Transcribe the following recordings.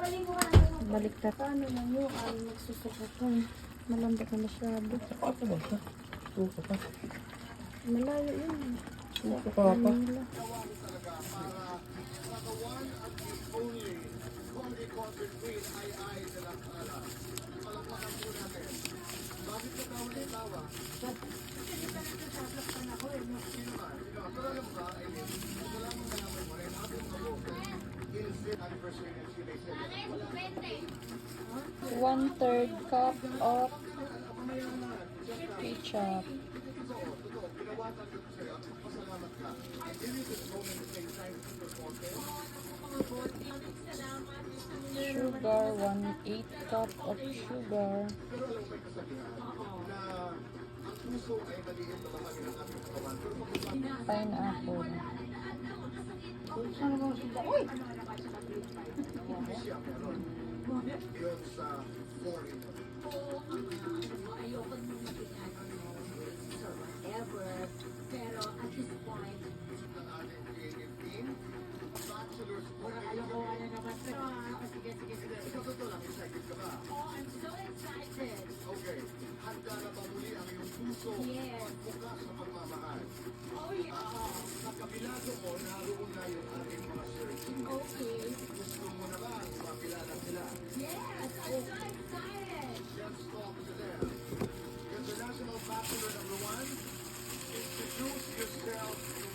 Baliktad. Paano lang yung magsusukutan? Malambot na masyado. Ako ba siya? Suka pa. Malayo yun. Suka pa pa. Manila. One-third cup of ketchup. Sugar, 1/8 cup of sugar. Pineapple. Pero at this point, oh, I'm so excited. Okay, handa na ba muli ang iyong puso Yes. pagbukas sa pagmamahal? Oh, yeah. Sa kabilado mo, naroon na yung ating mga searching. Okay. Gusto mo na ba makilala sila? Yes, I'm so excited. Let's talk to them. International Bachelor number 1, introduce yourself to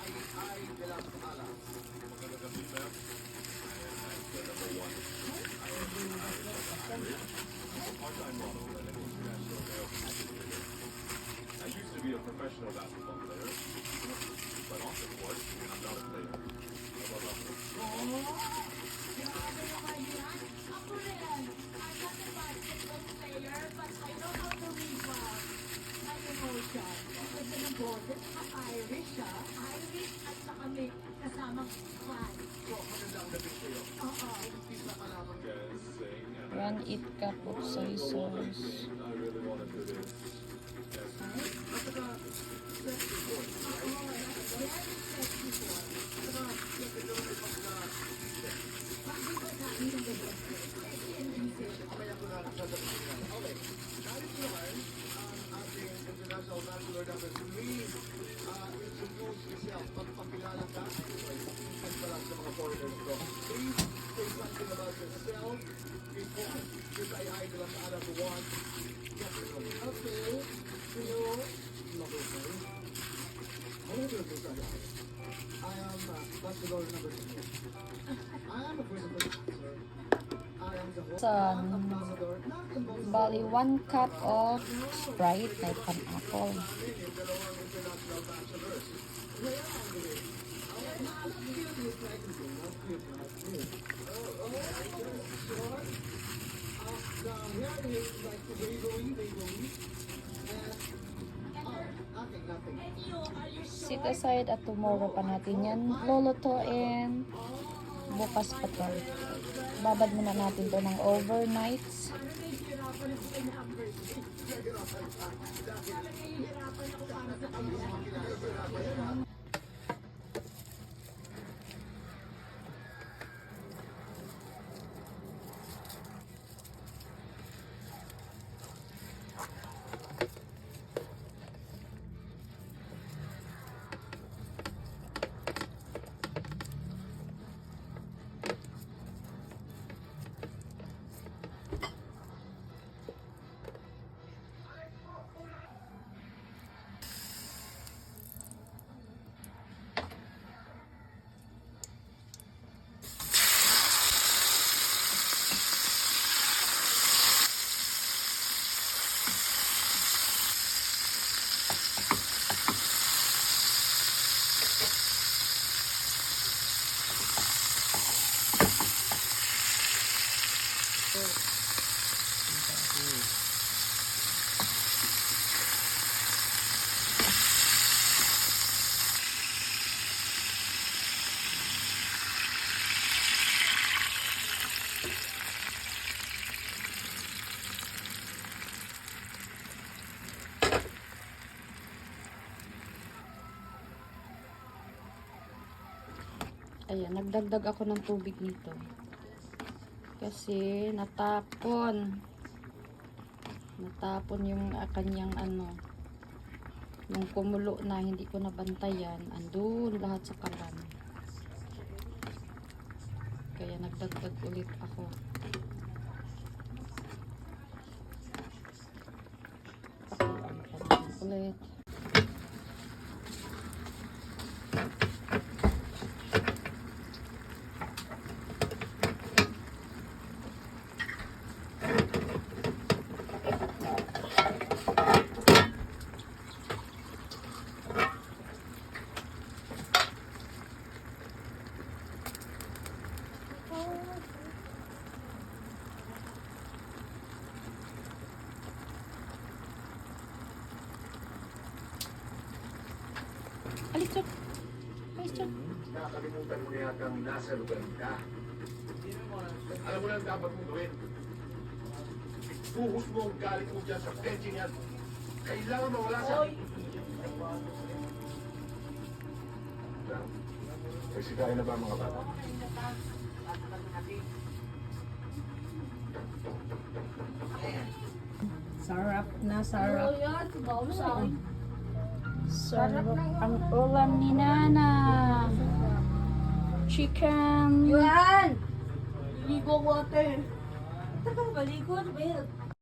Ay de la Sala. Magandang gabi, ma'am. I am number 1. I am a part-time model and an international male fashion figure. I used to be a professional basketball player, but off the court, I'm not a player. I'm a lover. Grabe naman yan. Ako rin. I'm not a basketball player, but I know how to rebound. May emotion. Ganda ng boses. Irish siya. Irish at saka may kasamang fan. So, maganda ang dating sa'yo. Oo. Isa ka lamang Guys, sing, and 1/8 cup of soy sauce. I really want to do this. Yes. at saka sexy voice, right? Very sexy boy. At saka, ito may pagka Bakit ba sabi ng best sexy and easy? mamaya ko na sasabihin yan. Okay, kahit naman ang ating international bachelor number 3, introduce yourself, magpakilala ka. Ay, pa lang sa mga foreigners ko. Please say something about yourself before this ay de la Sala to 1. Get it on. Okay. Hello. Number 3. Hello, this is I am bachelor number 2. I am a person bachelor. I am the host San. ambassador, not the most Bali, 1 cup of Sprite na pineapple. yung dalawang international bachelors. Where are they? How cute is like this? How cute, how cute. Oh, sure. The hair is like wavy. And, nothing. And you, are you sure? Sit aside at tomorrow pa natin yan lulutuin. Bukas pa to. Babad muna natin to ng overnights. Parang nahihirapan ako sa numbers. Parang nahihirapan ako para sa kanya. Ayan, nagdagdag ako ng tubig nito. Kasi natapon yung kanyang ano, yung kumulo na hindi ko nabantayan, andun lahat sa kalan. Kaya nagdagdag ulit ako. Pakuan pa natin ulit. Alis dyan. Alis dyan. Nakalimutan mo na yatang nasa lugar ka. Alam mo lang dapat mong gawin. Buhos mo ang galit mo dyan sa fencing yan. Kailangan mawala sa... Nagsikain na ba mga bata? Sarap na sarap. yan, bausay. Sarap ang ulam ni Nana. Chicken. Yuan! Ligo water. Tagal baligo, ano ba yan?